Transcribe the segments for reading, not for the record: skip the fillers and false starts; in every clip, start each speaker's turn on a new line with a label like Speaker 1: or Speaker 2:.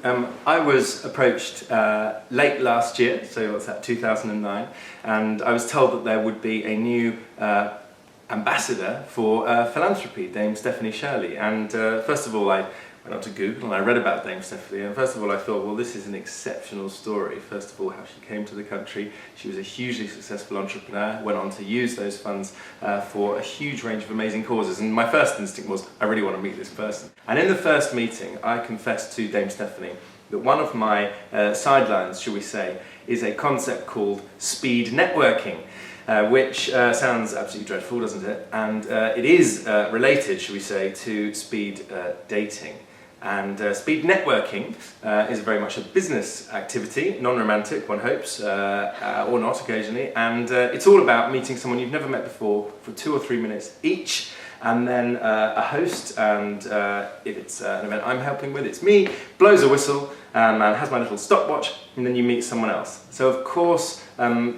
Speaker 1: I was approached late last year, so what's that, 2009, and I was told that there would be a new ambassador for Philanthropy, Dame Stephanie Shirley. And first of all, I went on to Google and I read about Dame Stephanie, and first of all I thought, well, this is an exceptional story. First of all, how she came to the country. She was a hugely successful entrepreneur, went on to use those funds for a huge range of amazing causes, and my first instinct was, I really want to meet this person. And in the first meeting, I confessed to Dame Stephanie that one of my sidelines, shall we say, is a concept called speed networking. Which sounds absolutely dreadful, doesn't it? And it is related, shall we say, to speed dating. And speed networking is very much a business activity, non-romantic, one hopes, or not occasionally, and it's all about meeting someone you've never met before for 2 or 3 minutes each, and then a host, and if it's an event I'm helping with, it's me, blows a whistle, and has my little stopwatch, and then you meet someone else. So of course,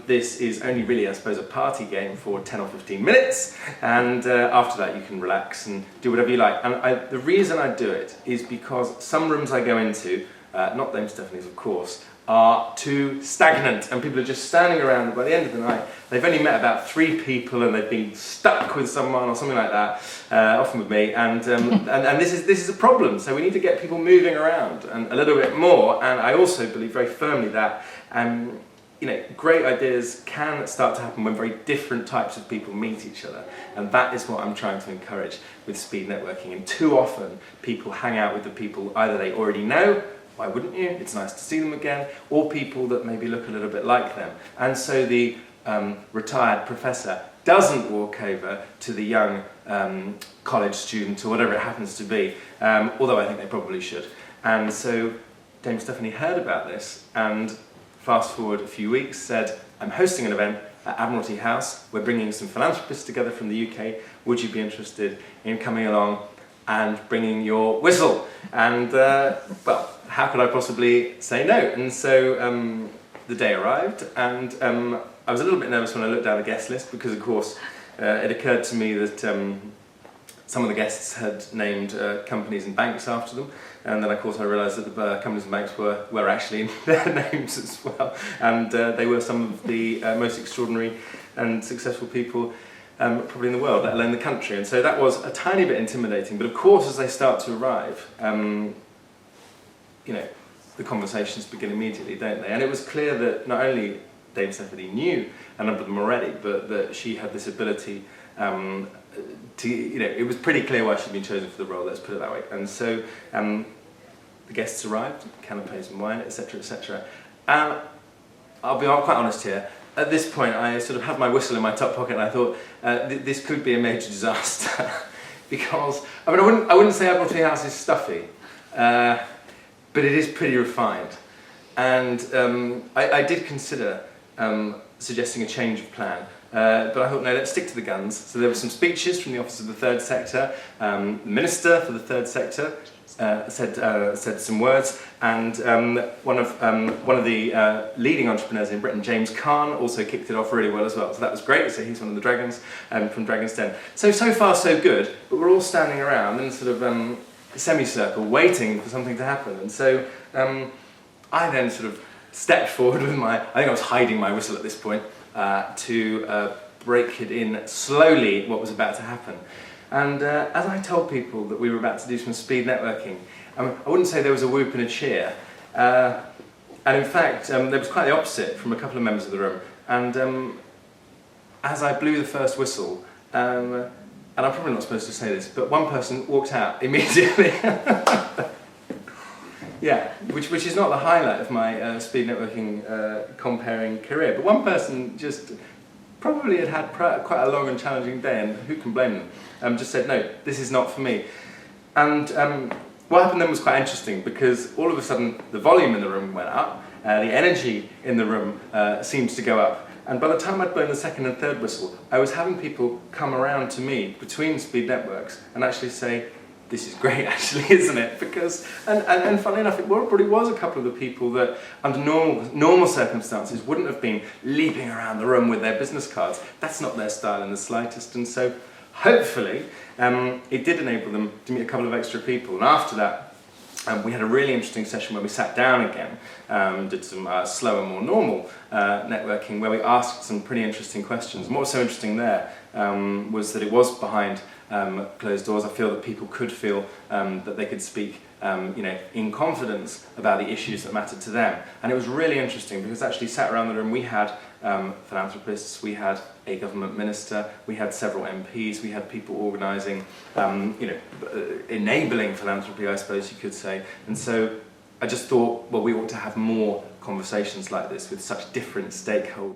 Speaker 1: this is only really, I suppose, a party game for 10 or 15 minutes, and after that you can relax and do whatever you like. And the reason I do it is because some rooms I go into, not Dame Stephanie's of course, are too stagnant, and people are just standing around, and by the end of the night they've only met about 3 people and they've been stuck with someone or something like that, often with me, and this is a problem. So we need to get people moving around and a little bit more, and I also believe very firmly that great ideas can start to happen when very different types of people meet each other, and that is what I'm trying to encourage with speed networking. And too often people hang out with the people either they already know, why wouldn't you? It's nice to see them again, or people that maybe look a little bit like them. And so the retired professor doesn't walk over to the young college student or whatever it happens to be, although I think they probably should. And so Dame Stephanie heard about this, and fast forward a few weeks, said, I'm hosting an event at Admiralty House. We're bringing some philanthropists together from the UK. Would you be interested in coming along and bringing your whistle? And well, how could I possibly say no? And so the day arrived, and I was a little bit nervous when I looked down the guest list, because of course it occurred to me that some of the guests had named companies and banks after them, and then of course I realised that the companies and banks were actually in their names as well, and they were some of the most extraordinary and successful people probably in the world, let alone the country. And so that was a tiny bit intimidating, but of course as they start to arrive, the conversations begin immediately, don't they? And it was clear that not only Dame Stephanie knew a number of them already, but that she had this ability it was pretty clear why she'd been chosen for the role, let's put it that way. And so the guests arrived, canapes and wine, etc, etc. And I'll be quite honest here, at this point I sort of had my whistle in my top pocket, and I thought this could be a major disaster. Because, I wouldn't say Admiralty House is stuffy, but it is pretty refined. And I did consider suggesting a change of plan. But I thought, no, let's stick to the guns. So there were some speeches from the Office of the Third Sector. The Minister for the Third Sector said some words, and one of the leading entrepreneurs in Britain, James Kahn, also kicked it off really well as well. So that was great. So he's one of the dragons from Dragon's Den. So far so good, but we're all standing around in sort of a semicircle waiting for something to happen. And so I then sort of stepped forward with I think I was hiding my whistle at this point, to break it in slowly what was about to happen. And as I told people that we were about to do some speed networking, I wouldn't say there was a whoop and a cheer. And in fact, there was quite the opposite from a couple of members of the room. And as I blew the first whistle, and I'm probably not supposed to say this, but one person walked out immediately. Yeah, which is not the highlight of my speed networking comparing career, but one person just probably had quite a long and challenging day, and who can blame them, just said, no, this is not for me. And what happened then was quite interesting, because all of a sudden the volume in the room went up, the energy in the room seemed to go up, and by the time I'd blown the second and third whistle, I was having people come around to me between speed networks and actually say, this is great actually, isn't it? Because, and funnily enough, it probably was a couple of the people that under normal circumstances wouldn't have been leaping around the room with their business cards. That's not their style in the slightest, and so hopefully it did enable them to meet a couple of extra people. And after that, we had a really interesting session where we sat down again, did some slower, more normal networking, where we asked some pretty interesting questions. And what was so interesting there was that it was behind closed doors. I feel that people could feel that they could speak in confidence about the issues that mattered to them. And it was really interesting because actually sat around the room, we had philanthropists, we had a government minister, we had several MPs, we had people organising, enabling philanthropy, I suppose you could say. And so I just thought, well, we ought to have more conversations like this with such different stakeholders.